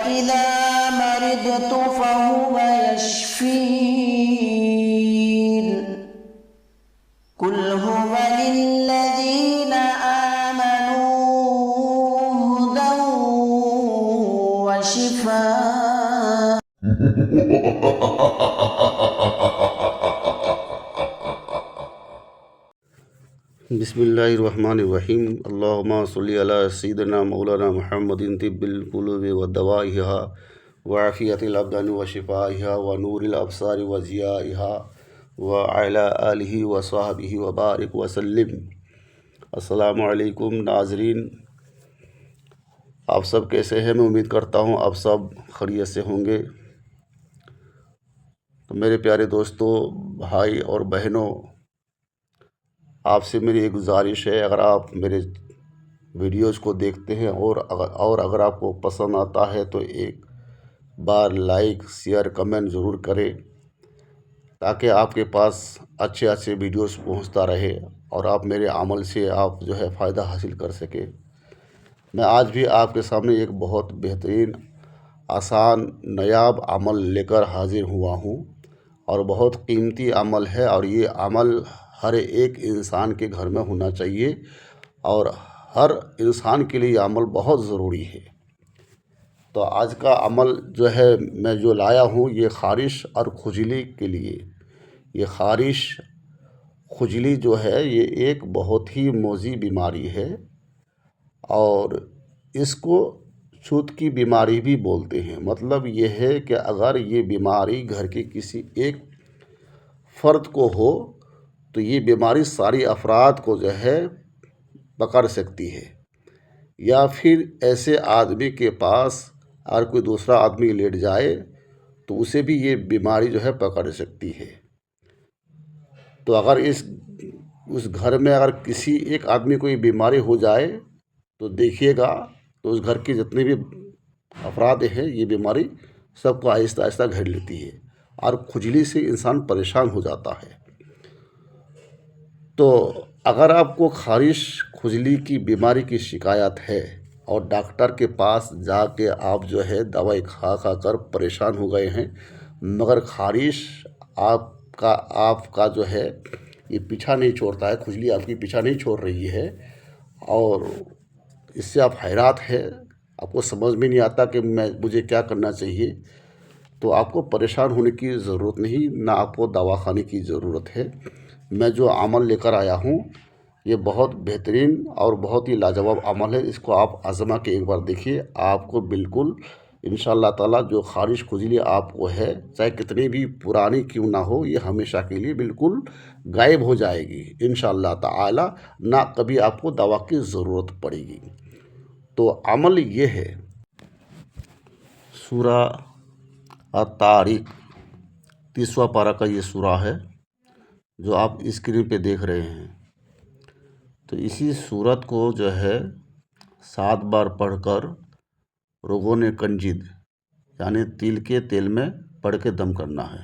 وَإِذَا مَرِضْتُ فَهُوَ يَشْفِينِ قُلْ هُوَ لِلَّذِينَ آمَنُوا هُدًى وَشِفَاءٌ. بسم اللہ الرحمن الرحیم اللہم صلی علی سیدنا مولانا محمد طب القلوب ودوائها وعافیت الابدان وشفائها ونور الابصار وضیائها وعلی آلہ وصحبہ وبارک وسلم۔ السلام علیکم ناظرین، آپ سب کیسے ہیں؟ میں امید کرتا ہوں آپ سب خیریت سے ہوں گے۔ تو میرے پیارے دوستوں، بھائی اور بہنوں، آپ سے میری ایک گزارش ہے، اگر آپ میرے ویڈیوز کو دیکھتے ہیں اور اگر آپ کو پسند آتا ہے تو ایک بار لائک، شیئر، کمنٹ ضرور کریں تاکہ آپ کے پاس اچھے ویڈیوز پہنچتا رہے اور آپ میرے عمل سے آپ جو ہے فائدہ حاصل کر سکیں۔ میں آج بھی آپ کے سامنے ایک بہت بہترین، آسان، نایاب عمل لے کر حاضر ہوا ہوں اور بہت قیمتی عمل ہے، اور یہ عمل ہر ایک انسان کے گھر میں ہونا چاہیے اور ہر انسان کے لیے یہ عمل بہت ضروری ہے۔ تو آج کا عمل جو ہے میں جو لایا ہوں، یہ خارش اور کھجلی کے لیے۔ یہ خارش کھجلی جو ہے یہ ایک بہت ہی موذی بیماری ہے، اور اس کو چھوت کی بیماری بھی بولتے ہیں۔ مطلب یہ ہے کہ اگر یہ بیماری گھر کے کسی ایک فرد کو ہو تو یہ بیماری ساری افراد کو جو ہے پکڑ سکتی ہے، یا پھر ایسے آدمی کے پاس اگر کوئی دوسرا آدمی لیٹ جائے تو اسے بھی یہ بیماری جو ہے پکڑ سکتی ہے۔ تو اگر اس گھر میں اگر کسی ایک آدمی کو یہ بیماری ہو جائے تو دیکھیے گا تو اس گھر کے جتنے بھی افراد ہیں یہ بیماری سب کو آہستہ آہستہ گھیر لیتی ہے، اور کھجلی سے انسان پریشان ہو جاتا ہے۔ تو اگر آپ کو خارش کھجلی کی بیماری کی شکایت ہے اور ڈاکٹر کے پاس جا کے آپ جو ہے دوائی کھا کر پریشان ہو گئے ہیں، مگر خارش آپ کا جو ہے یہ پیچھا نہیں چھوڑتا ہے، کھجلی آپ کی پیچھا نہیں چھوڑ رہی ہے، اور اس سے آپ حیرات ہے، آپ کو سمجھ میں نہیں آتا کہ مجھے کیا کرنا چاہیے، تو آپ کو پریشان ہونے کی ضرورت نہیں، نہ آپ کو دواخانے کی ضرورت ہے۔ میں جو عمل لے کر آیا ہوں یہ بہت بہترین اور بہت ہی لاجواب عمل ہے، اس کو آپ آزما کے ایک بار دیکھیے، آپ کو بالکل انشاءاللہ تعالیٰ جو خارش کھجلی آپ کو ہے، چاہے کتنی بھی پرانی کیوں نہ ہو، یہ ہمیشہ کے لیے بالکل غائب ہو جائے گی انشاءاللہ تعالیٰ، نہ کبھی آپ کو دوا کی ضرورت پڑے گی۔ تو عمل یہ ہے، سورہ الطارق 30واں پارہ کا یہ سورہ ہے جو آپ اسکرین پہ دیکھ رہے ہیں۔ تو اسی سورت کو جو ہے 7 بار پڑھ کر روغن کنجد یعنی تل کے تیل میں پڑھ کے دم کرنا ہے،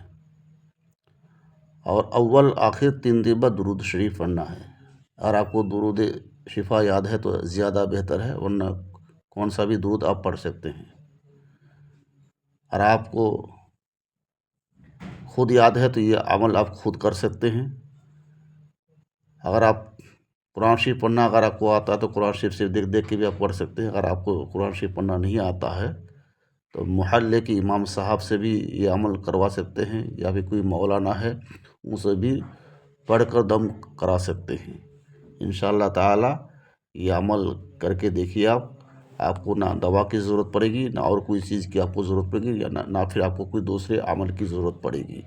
اور اول آخر 3 دن بعد درود شریف پڑھنا ہے۔ اگر آپ کو درود شفا یاد ہے تو زیادہ بہتر ہے، ورنہ کون سا بھی درود آپ پڑھ سکتے ہیں۔ اور آپ کو خود یاد ہے تو یہ عمل آپ خود کر سکتے ہیں۔ اگر آپ قرآن شریف پڑھنا اگر آپ کو آتا ہے تو قرآن شریف سے دیکھ کے بھی آپ پڑھ سکتے ہیں۔ اگر آپ کو قرآن شریف پڑھنا نہیں آتا ہے تو محلے کے امام صاحب سے بھی یہ عمل کروا سکتے ہیں، یا بھی کوئی مولانا ہے ان سے بھی پڑھ کر دم کرا سکتے ہیں۔ انشاءاللہ تعالیٰ یہ عمل کر کے دیکھیے، آپ کو نہ دوا کی ضرورت پڑے گی، نہ اور کوئی چیز کی آپ کو ضرورت پڑے گی، یا نہ پھر آپ کو کوئی دوسرے عمل کی ضرورت پڑے گی۔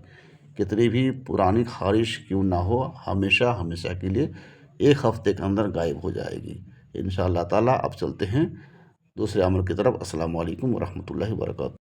کتنی بھی پرانی خارش کیوں نہ ہو، ہمیشہ کے لیے ایک ہفتے کے اندر غائب ہو جائے گی انشاءاللہ تعالیٰ۔ اب چلتے ہیں دوسرے عمل کی طرف۔ السلام علیکم ورحمۃ اللہ وبرکاتہ۔